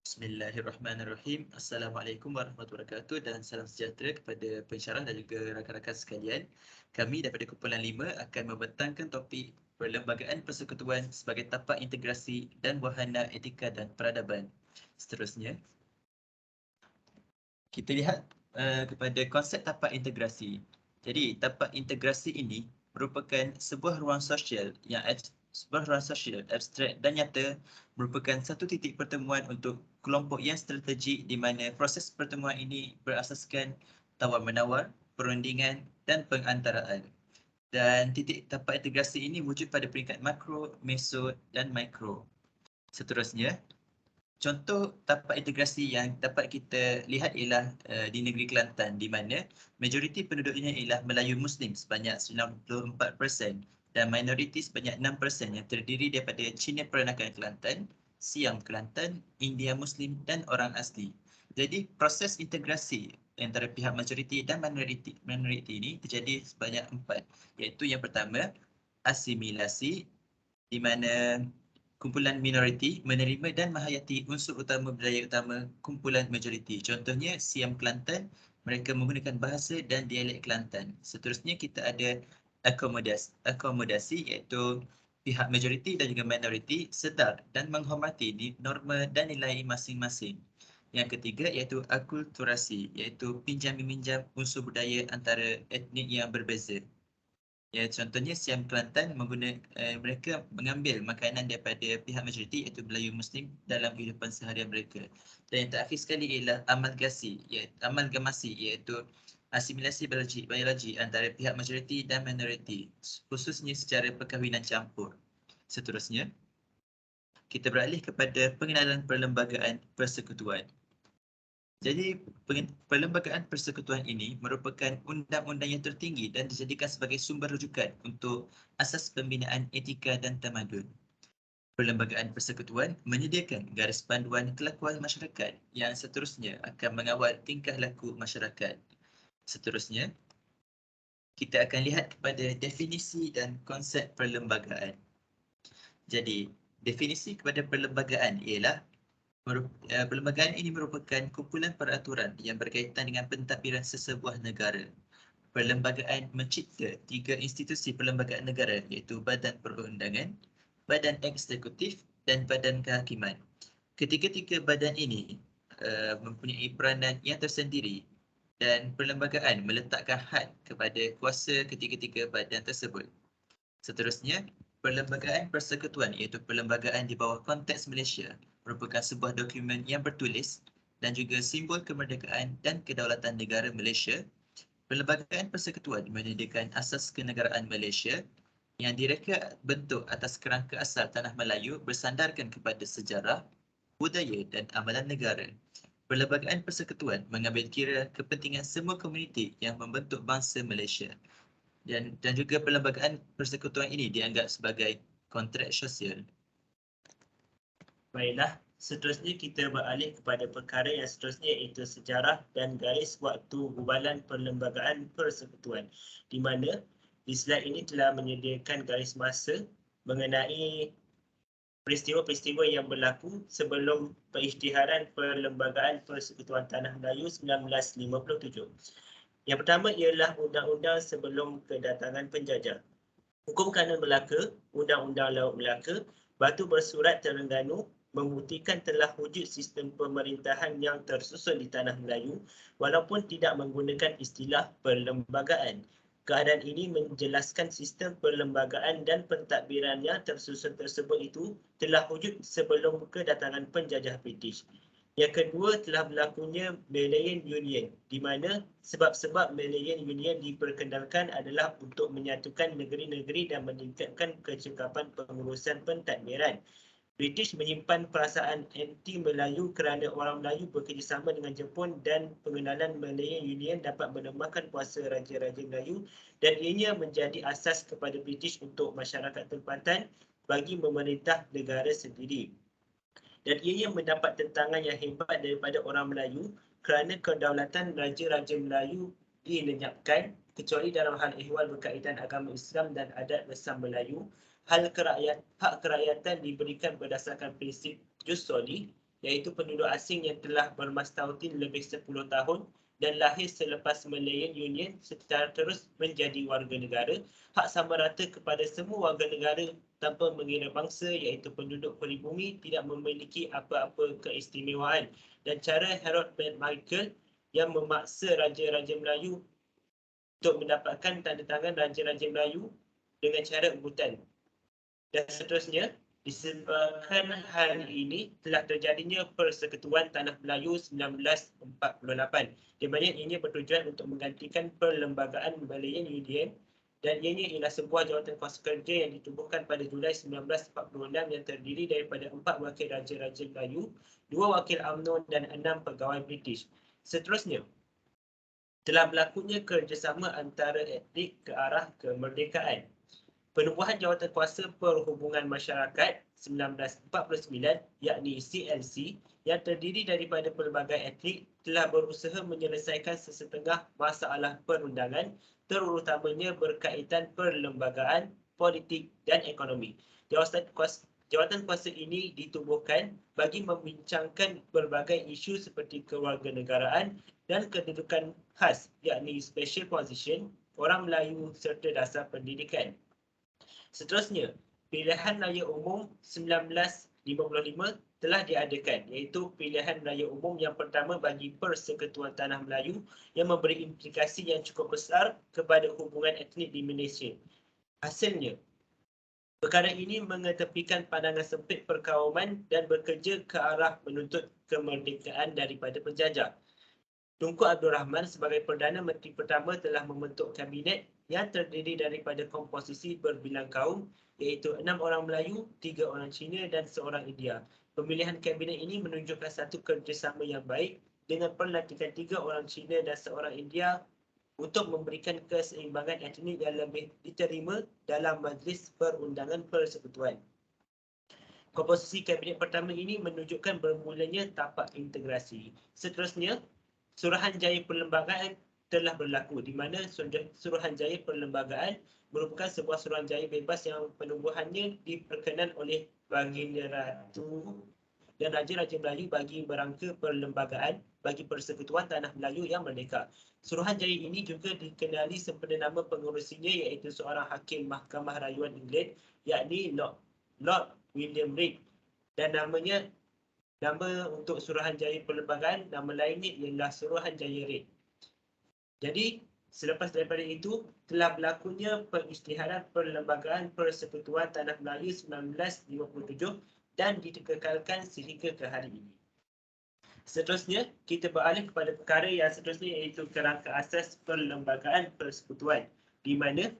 Bismillahirrahmanirrahim. Assalamualaikum warahmatullahi wabarakatuh dan salam sejahtera kepada pensyarah dan juga rakan-rakan sekalian. Kami daripada Kumpulan 5 akan membentangkan topik perlembagaan persekutuan sebagai tapak integrasi dan wahana etika dan peradaban. Seterusnya, kita lihat kepada konsep tapak integrasi. Jadi, tapak integrasi ini merupakan sebuah ruang sosial abstrak dan nyata, merupakan satu titik pertemuan untuk kelompok yang strategik di mana proses pertemuan ini berasaskan tawar-menawar, perundingan dan pengantaraan. Dan titik tapak integrasi ini wujud pada peringkat makro, meso dan mikro. Seterusnya, contoh tapak integrasi yang dapat kita lihat ialah di negeri Kelantan, di mana majoriti penduduknya ialah Melayu Muslim sebanyak 94% dan minoriti sebanyak 6% yang terdiri daripada Cina Peranakan Kelantan, Siam Kelantan, India Muslim dan orang asli. Jadi proses integrasi antara pihak majoriti dan minoriti ini terjadi sebanyak 4, iaitu yang pertama asimilasi, di mana kumpulan minoriti menerima dan menghayati unsur utama budaya utama kumpulan majoriti. Contohnya Siam Kelantan, mereka menggunakan bahasa dan dialek Kelantan. Seterusnya kita ada akomodasi, iaitu pihak majoriti dan juga minoriti sedar dan menghormati norma dan nilai masing-masing. Yang ketiga iaitu akulturasi, iaitu pinjam-meminjam unsur budaya antara etnik yang berbeza. Ya, contohnya Siam Kelantan mereka mengambil makanan daripada pihak majoriti iaitu Melayu Muslim dalam kehidupan seharian mereka. Dan yang terakhir sekali ialah amalgamasi, iaitu asimilasi biologi antara pihak majoriti dan minoriti, khususnya secara perkahwinan campur. Seterusnya, kita beralih kepada pengenalan perlembagaan persekutuan. Jadi, perlembagaan persekutuan ini merupakan undang-undang yang tertinggi dan dijadikan sebagai sumber rujukan untuk asas pembinaan etika dan tamadun. Perlembagaan persekutuan menyediakan garis panduan kelakuan masyarakat yang seterusnya akan mengawal tingkah laku masyarakat. Seterusnya, kita akan lihat kepada definisi dan konsep perlembagaan. Jadi, definisi kepada perlembagaan ialah perlembagaan ini merupakan kumpulan peraturan yang berkaitan dengan pentadbiran sesebuah negara. Perlembagaan mencipta 3 institusi perlembagaan negara iaitu Badan Perundangan, Badan Eksekutif dan Badan Kehakiman. Ketiga-tiga badan ini mempunyai peranan yang tersendiri dan perlembagaan meletakkan had kepada kuasa ketiga-tiga badan tersebut. Seterusnya, perlembagaan persekutuan iaitu perlembagaan di bawah konteks Malaysia merupakan sebuah dokumen yang bertulis dan juga simbol kemerdekaan dan kedaulatan negara Malaysia. Perlembagaan persekutuan menyediakan asas kenegaraan Malaysia yang direka bentuk atas kerangka asal Tanah Melayu bersandarkan kepada sejarah, budaya dan amalan negara. Perlembagaan persekutuan mengambil kira kepentingan semua komuniti yang membentuk bangsa Malaysia. Dan juga perlembagaan persekutuan ini dianggap sebagai kontrak sosial. Baiklah, seterusnya kita beralih kepada perkara yang seterusnya iaitu sejarah dan garis waktu gubalan perlembagaan persekutuan, di mana di slide ini telah menyediakan garis masa mengenai peristiwa-peristiwa yang berlaku sebelum pengisytiharan Perlembagaan Persekutuan Tanah Melayu 1957. Yang pertama ialah undang-undang sebelum kedatangan penjajah. Hukum Kanun Melaka, Undang-Undang Laut Melaka, Batu Bersurat Terengganu membuktikan telah wujud sistem pemerintahan yang tersusun di Tanah Melayu walaupun tidak menggunakan istilah perlembagaan. Keadaan ini menjelaskan sistem perlembagaan dan pentadbirannya tersusun tersebut itu telah wujud sebelum kedatangan penjajah British. Yang kedua, telah berlakunya Malayan Union, di mana sebab-sebab Malayan Union diperkenalkan adalah untuk menyatukan negeri-negeri dan meningkatkan kecekapan pengurusan pentadbiran. British menyimpan perasaan anti-Melayu kerana orang Melayu bekerjasama dengan Jepun dan pengenalan Malayan Union dapat melemahkan kuasa Raja-Raja Melayu dan ianya menjadi asas kepada British untuk masyarakat tempatan bagi memerintah negara sendiri. Dan ianya mendapat tentangan yang hebat daripada orang Melayu kerana kedaulatan Raja-Raja Melayu dilenyapkan kecuali dalam hal ehwal berkaitan agama Islam dan adat resam Melayu. Hak kerakyatan diberikan berdasarkan prinsip jus soli iaitu penduduk asing yang telah bermastautin lebih 10 tahun dan lahir selepas Malayan Union secara terus menjadi warga negara, hak sama rata kepada semua warga negara tanpa mengira bangsa iaitu penduduk peribumi tidak memiliki apa-apa keistimewaan, dan cara Harold Michael yang memaksa Raja-Raja Melayu untuk mendapatkan tanda tangan Raja-Raja Melayu dengan cara ubutan. Dan seterusnya, disebabkan hal ini telah terjadinya Persekutuan Tanah Melayu 1948, di mana ianya bertujuan untuk menggantikan Perlembagaan Malayan Union, dan ianya ialah sebuah jawatan kuasa kerja yang ditubuhkan pada Julai 1946 yang terdiri daripada 4 wakil Raja-Raja Melayu, 2 wakil UMNO dan 6 pegawai British. Seterusnya, telah berlakunya kerjasama antara etnik ke arah kemerdekaan. Penubuhan Jawatan Kuasa Perhubungan Masyarakat 1949 yakni CLC yang terdiri daripada pelbagai etnik telah berusaha menyelesaikan sesetengah masalah perundangan terutamanya berkaitan perlembagaan, politik dan ekonomi. Jawatan kuasa ini ditubuhkan bagi membincangkan berbagai isu seperti kewarganegaraan dan kedudukan khas yakni special position, orang Melayu serta dasar pendidikan. Seterusnya, pilihan raya umum 1955 telah diadakan, iaitu pilihan raya umum yang pertama bagi Persekutuan Tanah Melayu yang memberi implikasi yang cukup besar kepada hubungan etnik di Malaysia. Hasilnya, perkara ini mengetepikan pandangan sempit perkauman dan bekerja ke arah menuntut kemerdekaan daripada penjajah. Tunku Abdul Rahman sebagai Perdana Menteri pertama telah membentuk kabinet yang terdiri daripada komposisi berbilang kaum, iaitu 6 orang Melayu, 3 orang Cina dan 1 orang India. Pemilihan kabinet ini menunjukkan satu kerjasama yang baik dengan pelantikan 3 orang Cina dan 1 orang India untuk memberikan keseimbangan etnik yang lebih diterima dalam Majlis Perundangan Persekutuan. Komposisi kabinet pertama ini menunjukkan bermulanya tapak integrasi. Seterusnya, Suruhanjaya Perlembagaan telah berlaku, di mana Suruhanjaya Perlembagaan merupakan sebuah suruhanjaya bebas yang penubuhannya diperkenan oleh Baginda Ratu dan Raja-Raja Melayu bagi berangka perlembagaan bagi Persekutuan Tanah Melayu yang merdeka. Suruhanjaya ini juga dikenali sepada nama pengurusinya iaitu seorang hakim Mahkamah Rayuan England yakni Lord William Reid, dan nama untuk Suruhanjaya Perlembagaan, nama lainnya ialah Suruhanjaya Reid. Jadi, selepas daripada itu, telah berlakunya pengisytiharan Perlembagaan Persekutuan Tanah Melayu 1957 dan dikekalkan sehingga ke hari ini. Seterusnya, kita beralih kepada perkara yang seterusnya iaitu kerangka asas Perlembagaan Persekutuan, di mana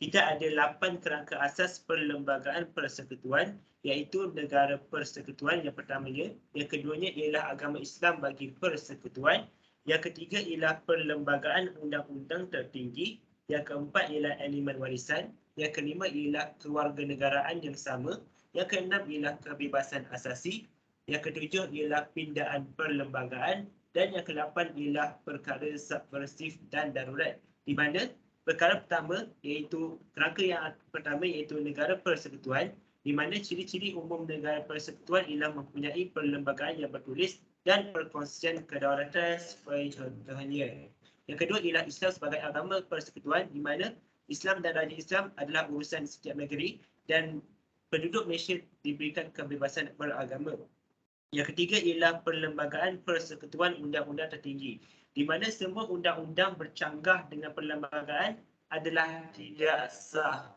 kita ada 8 kerangka asas Perlembagaan Persekutuan, iaitu negara persekutuan yang pertamanya, yang keduanya ialah agama Islam bagi persekutuan, yang ketiga ialah perlembagaan undang-undang tertinggi, yang keempat ialah elemen warisan, yang kelima ialah kewarganegaraan yang sama, yang keenam ialah kebebasan asasi, yang ketujuh ialah pindaan perlembagaan, dan yang ke-8 ialah perkara subversif dan darurat, di mana perkara pertama iaitu kerangka yang pertama iaitu negara persekutuan, di mana ciri-ciri umum negara persekutuan ialah mempunyai perlembagaan yang bertulis dan perkongsian kedaulatan sebagai contohnya. Yang kedua ialah Islam sebagai agama persekutuan, di mana Islam dan Raja Islam adalah urusan setiap negeri dan penduduk Malaysia diberikan kebebasan beragama. Yang ketiga ialah perlembagaan persekutuan undang-undang tertinggi, di mana semua undang-undang bercanggah dengan perlembagaan adalah tidak sah.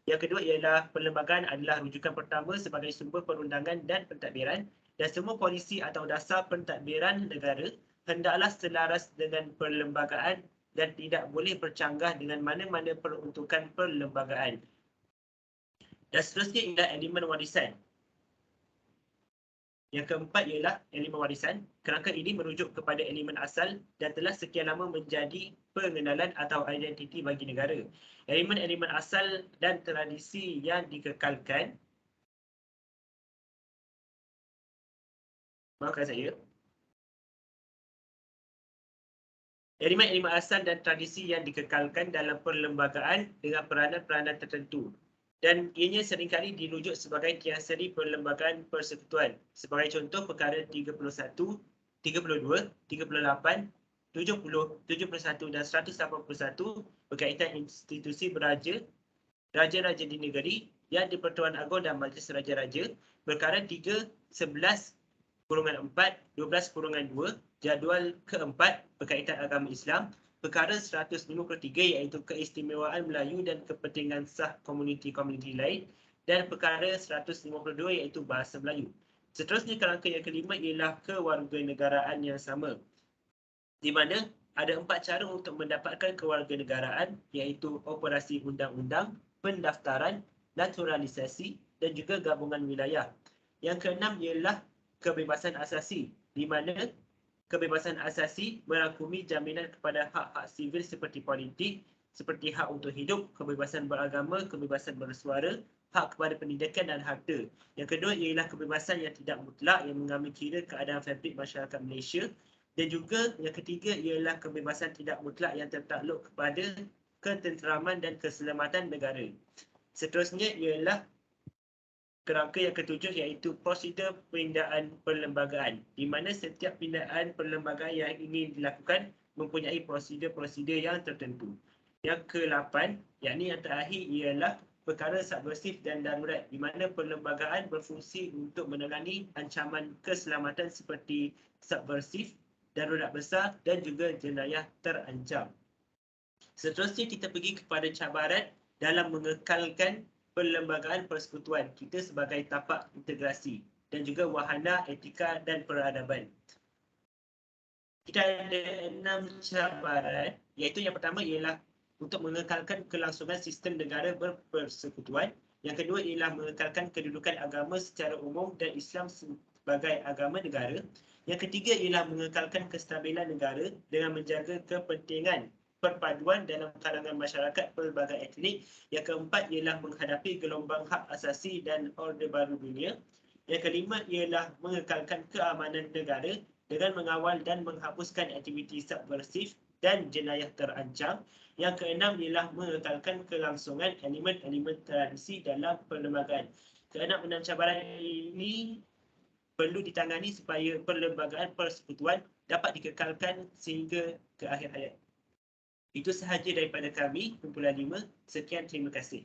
Yang kedua ialah perlembagaan adalah rujukan pertama sebagai sumber perundangan dan pentadbiran, dan semua polisi atau dasar pentadbiran negara hendaklah selaras dengan perlembagaan dan tidak boleh bercanggah dengan mana-mana peruntukan perlembagaan. Dan seterusnya ialah elemen warisan. Yang keempat ialah elemen warisan. Kerangka ini merujuk kepada elemen asal dan telah sekian lama menjadi pengenalan atau identiti bagi negara. Elemen-elemen asal dan tradisi yang dikekalkan. Maafkan saya. Elemen-elemen asal dan tradisi yang dikekalkan dalam perlembagaan dengan peranan-peranan tertentu. dan ianya seringkali dirujuk sebagai kiasari perlembagaan persekutuan. Sebagai contoh, perkara 31, 32, 38, 70, 71 dan 181 berkaitan institusi beraja, raja-raja di negeri yang di Pertuan Agong dan Majlis Raja-Raja, perkara 3, 11, kurungan 4, 12, 2, jadual keempat berkaitan agama Islam, perkara 153 iaitu keistimewaan Melayu dan kepentingan sah komuniti-komuniti lain, dan perkara 152 iaitu bahasa Melayu. Seterusnya, kerangka yang kelima ialah kewarganegaraan yang sama, di mana ada 4 cara untuk mendapatkan kewarganegaraan, iaitu operasi undang-undang, pendaftaran, naturalisasi dan juga gabungan wilayah. Yang keenam ialah kebebasan asasi, di mana kebebasan asasi merangkumi jaminan kepada hak-hak sivil seperti politik, seperti hak untuk hidup, kebebasan beragama, kebebasan bersuara, hak kepada pendidikan dan harta. Yang kedua ialah kebebasan yang tidak mutlak yang mengambil kira keadaan fabrik masyarakat Malaysia. Dan juga yang ketiga ialah kebebasan tidak mutlak yang tertakluk kepada ketenteraman dan keselamatan negara. Seterusnya ialah kerangka yang ketujuh iaitu prosedur pindaan perlembagaan, di mana setiap pindaan perlembagaan yang ingin dilakukan mempunyai prosedur-prosedur yang tertentu. Yang ke-8, yakni yang terakhir ialah perkara subversif dan darurat, di mana perlembagaan berfungsi untuk menangani ancaman keselamatan seperti subversif, darurat besar dan juga jenayah terancam. Seterusnya kita pergi kepada cabaran dalam mengekalkan perlembagaan persekutuan kita sebagai tapak integrasi dan juga wahana etika dan peradaban. Kita ada 6 cabaran, iaitu yang pertama ialah untuk mengekalkan kelangsungan sistem negara berpersekutuan. Yang kedua ialah mengekalkan kedudukan agama secara umum dan Islam sebagai agama negara. Yang ketiga ialah mengekalkan kestabilan negara dengan menjaga kepentingan perpaduan dalam kalangan masyarakat pelbagai etnik. Yang keempat ialah menghadapi gelombang hak asasi dan Orde Baru Dunia. Yang kelima ialah mengekalkan keamanan negara dengan mengawal dan menghapuskan aktiviti subversif dan jenayah terancam. Yang keenam ialah mengekalkan kelangsungan elemen-elemen tradisi dalam perlembagaan. Keenam-enam cabaran ini perlu ditangani supaya perlembagaan persekutuan dapat dikekalkan sehingga ke akhir hayat. Itu sahaja daripada kami, kumpulan 5. Sekian, terima kasih.